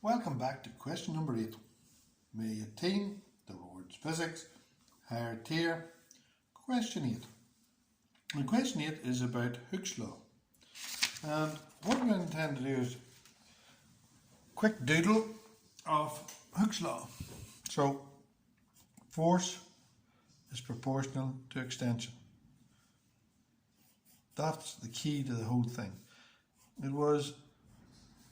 Welcome back to question number 8. May 18, the Words Physics, higher tier. Question 8. And question 8 is about Hooke's law. And what we intend to do is quick doodle of Hooke's law. So, force is proportional to extension. That's the key to the whole thing. It was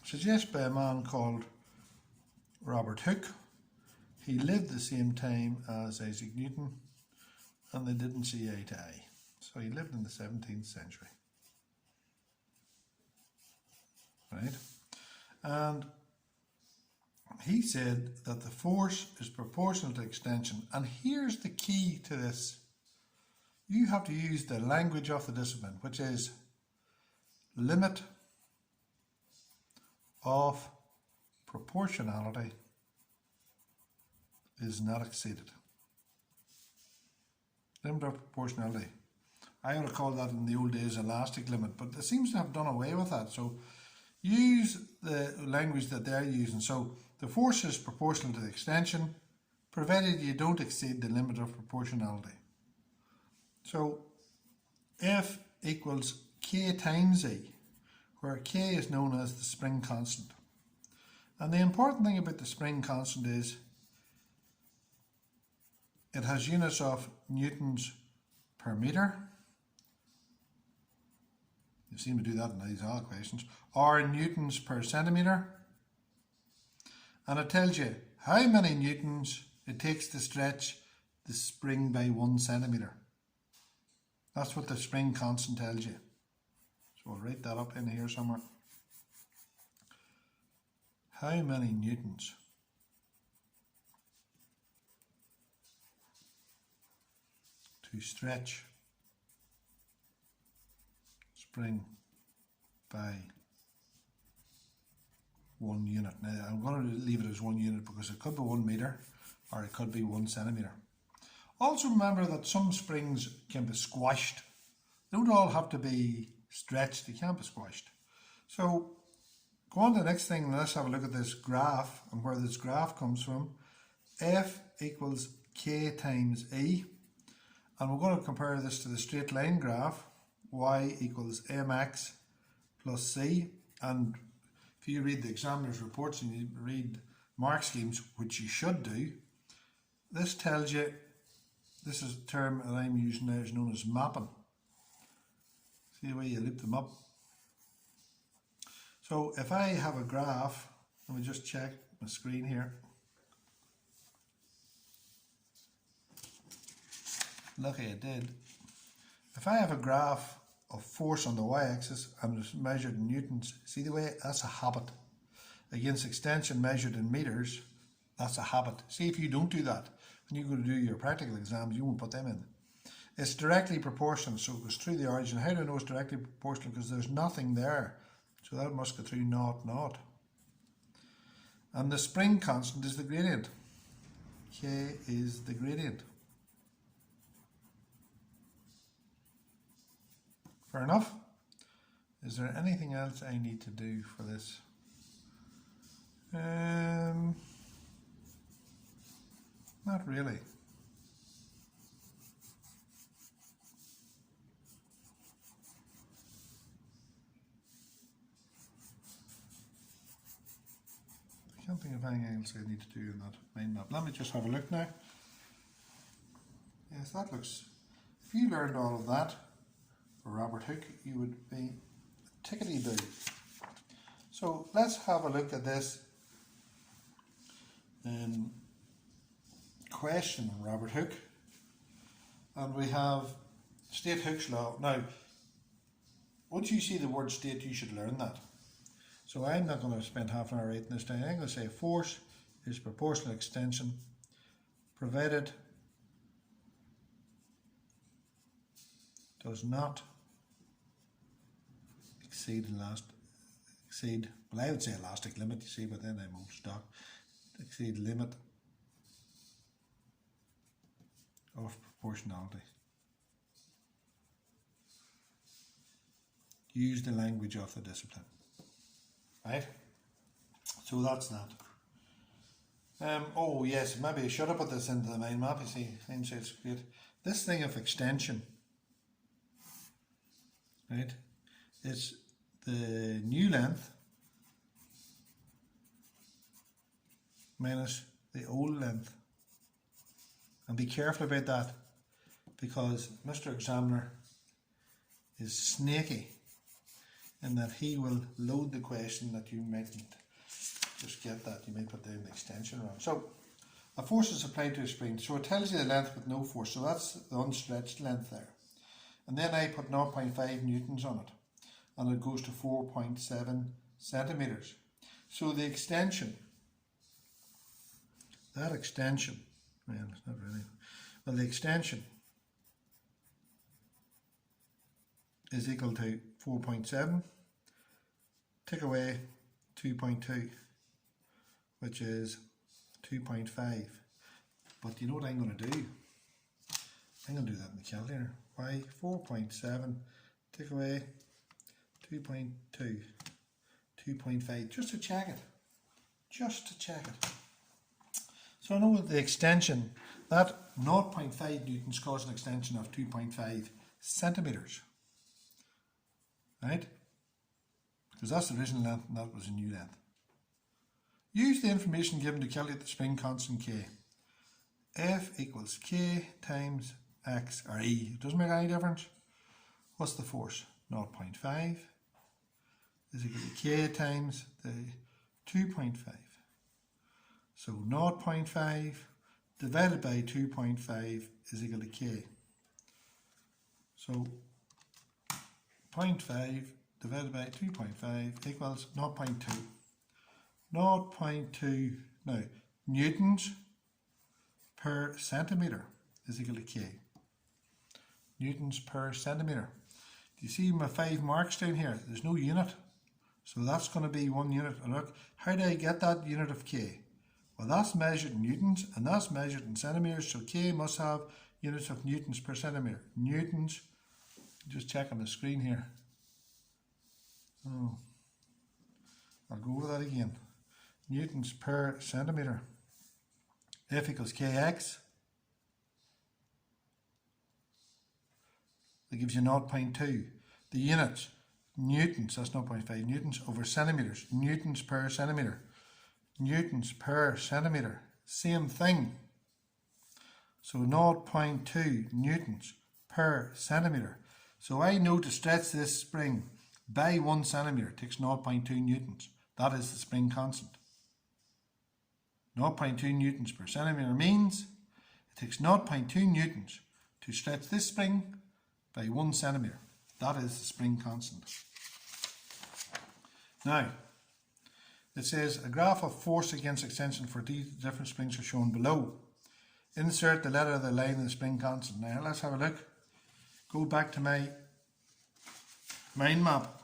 suggested by a man called Robert Hooke. He lived the same time as Isaac Newton, and they didn't see eye to eye. So he lived in the 17th century. Right? And he said that the force is proportional to extension. And here's the key to this. You have to use the language of the discipline, which is limit of proportionality is not exceeded. Limit of proportionality. I would have called that in the old days elastic limit, but it seems to have done away with that. So use the language that they're using. So the force is proportional to the extension, provided you don't exceed the limit of proportionality. So F equals K times E, where K is known as the spring constant. And the important thing about the spring constant is it has units of newtons per metre. You seem to do that in these other questions. Or newtons per centimetre. And it tells you how many newtons it takes to stretch the spring by 1 centimetre. That's what the spring constant tells you. So I'll write that up in here somewhere. How many newtons to stretch spring by 1 unit. Now I'm going to leave it as 1 unit because it could be 1 metre or it could be 1 centimetre. Also remember that some springs can be squashed. They don't all have to be stretched, they can't be squashed. So go on to the next thing and let's have a look at this graph and where this graph comes from. F equals K times E. And we're going to compare this to the straight line graph. Y equals mx plus c. And if you read the examiner's reports and you read mark schemes, which you should do, this tells you, this is a term that I'm using now, is known as mapping. See the way you loop them up. So if I have a graph, let me just check my screen here. Lucky I did. If I have a graph of force on the y-axis and it's measured in newtons, see the way that's a habit. Against extension measured in meters, that's a habit. See if you don't do that, when you go to do your practical exams, you won't put them in. It's directly proportional, so it goes through the origin. How do I know it's directly proportional? Because there's nothing there. So that must go through naught, naught. And the spring constant is the gradient. K is the gradient. Fair enough. Is there anything else I need to do for this? Not really. I can't think of anything else I need to do in that mind map. Let me just have a look now. Yes, that looks, if you learned all of that for Robert Hooke, you would be tickety-boo. So let's have a look at this question on Robert Hooke. And we have state Hooke's law. Now, once you see the word state, you should learn that. So I'm not going to spend half an hour writing this down. I'm going to say force is proportional extension provided does not exceed, well, I would say elastic limit, you see, but then I'm old stock. Exceed limit of proportionality. Use the language of the discipline. Right? So that's that. Oh yes, maybe I should have put this into the mind map, you see. It's great. This thing of extension, right? It's the new length minus the old length. And be careful about that, because Mr. Examiner is snaky in that he will load the question that you mightn't just get that. You might put down the extension wrong. So a force is applied to a spring. So it tells you the length with no force. So that's the unstretched length there. And then I put 0.5 newtons on it. And it goes to 4.7 centimetres. So the extension, that extension, well, it's not really, well, the extension is equal to 4.7, take away 2.2, which is 2.5. But you know what I'm going to do? I'm going to do that in the calculator. Why? 4.7, take away 2.2, 2.5, just to check it. Just to check it. So I know the extension, that 0.5 newtons causes an extension of 2.5 centimetres. Right? Because that's the original length and that was a new length. Use the information given to calculate the spring constant K. F equals K times X or E. It doesn't make any difference. What's the force? 0.5 is equal to K times the 2.5. So 0.5 divided by 2.5 is equal to K. So 0.5 divided by 2.5 equals 0.2. 0.2 now newtons per centimetre is equal to K. Newtons per centimetre. Do you see my 5 marks down here? There's no unit. So that's going to be 1 unit. And look, how do I get that unit of K? Well, that's measured in newtons and that's measured in centimetres. So K must have units of newtons per centimetre. Newtons, just check on the screen here. Oh, I'll go over that again. Newtons per centimetre. F equals Kx. That gives you 0.2. The units, newtons, that's 0.5, newtons over centimetres. Newtons per centimetre. Newtons per centimetre. Same thing. So 0.2 newtons per centimetre. So I know to stretch this spring by 1 centimetre takes 0.2 newtons. That is the spring constant. 0.2 newtons per centimetre means it takes 0.2 newtons to stretch this spring by 1 centimetre. That is the spring constant. Now, it says a graph of force against extension for these different springs are shown below. Insert the letter of the line in the spring constant. Now, let's have a look. Go back to my mind map.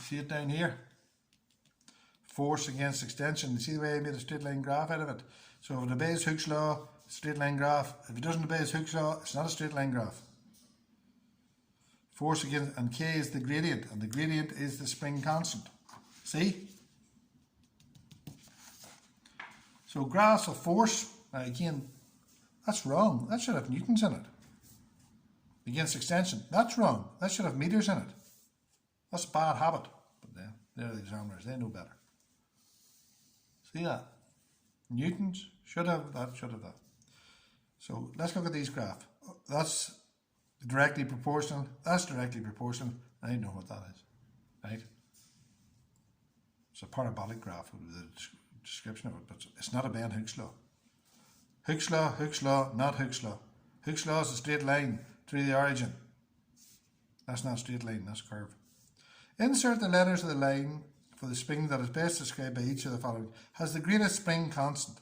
See it down here? Force against extension. You see the way I made a straight line graph out of it? So if it obeys Hooke's law, straight line graph. If it doesn't obey Hooke's law, it's not a straight line graph. Force against, and K is the gradient, and the gradient is the spring constant. See? So graphs of force, now again, that's wrong. That should have newtons in it. Against extension, that's wrong. That should have meters in it. That's a bad habit. But they're the examiners, they know better. See that? Newtons should have that, should have that. So let's look at these graphs. That's directly proportional. That's directly proportional. I know what that is, right? It's a parabolic graph with the description of it, but it's not obeying Hooke's law. Hooke's law, not Hooke's law. Hooke's law is a straight line through the origin. That's not a straight line, that's a curve. Insert the letters of the line for the spring that is best described by each of the following. Has the greatest spring constant.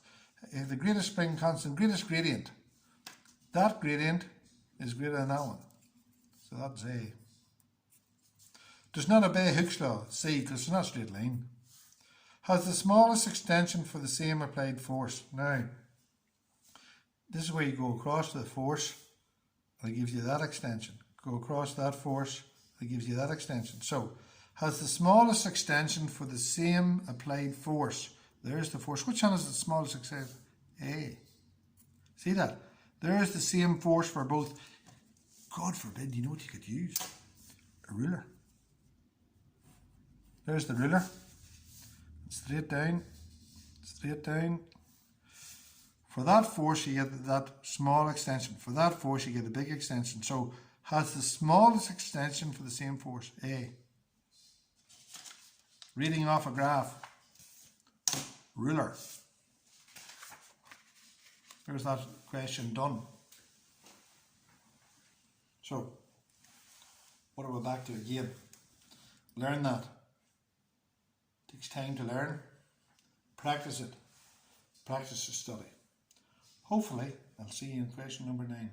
The greatest spring constant, greatest gradient. That gradient is greater than that one. So that's A. Does not obey Hooke's law, C, because it's not a straight line. Has the smallest extension for the same applied force. Now, this is where you go across the force, and it gives you that extension. Go across that force, it gives you that extension. So, has the smallest extension for the same applied force. There's the force. Which one is the smallest extension? A. See that? There's the same force for both. God forbid, you know what you could use? A ruler. There's the ruler. Straight down. Straight down. For that force, you get that small extension. For that force, you get a big extension. So, has the smallest extension for the same force. A. Reading off a graph. Ruler. There's that question done. So, what are we back to again? Learn that. Takes time to learn. Practice it. Practice to study. Hopefully, I'll see you in question number 9.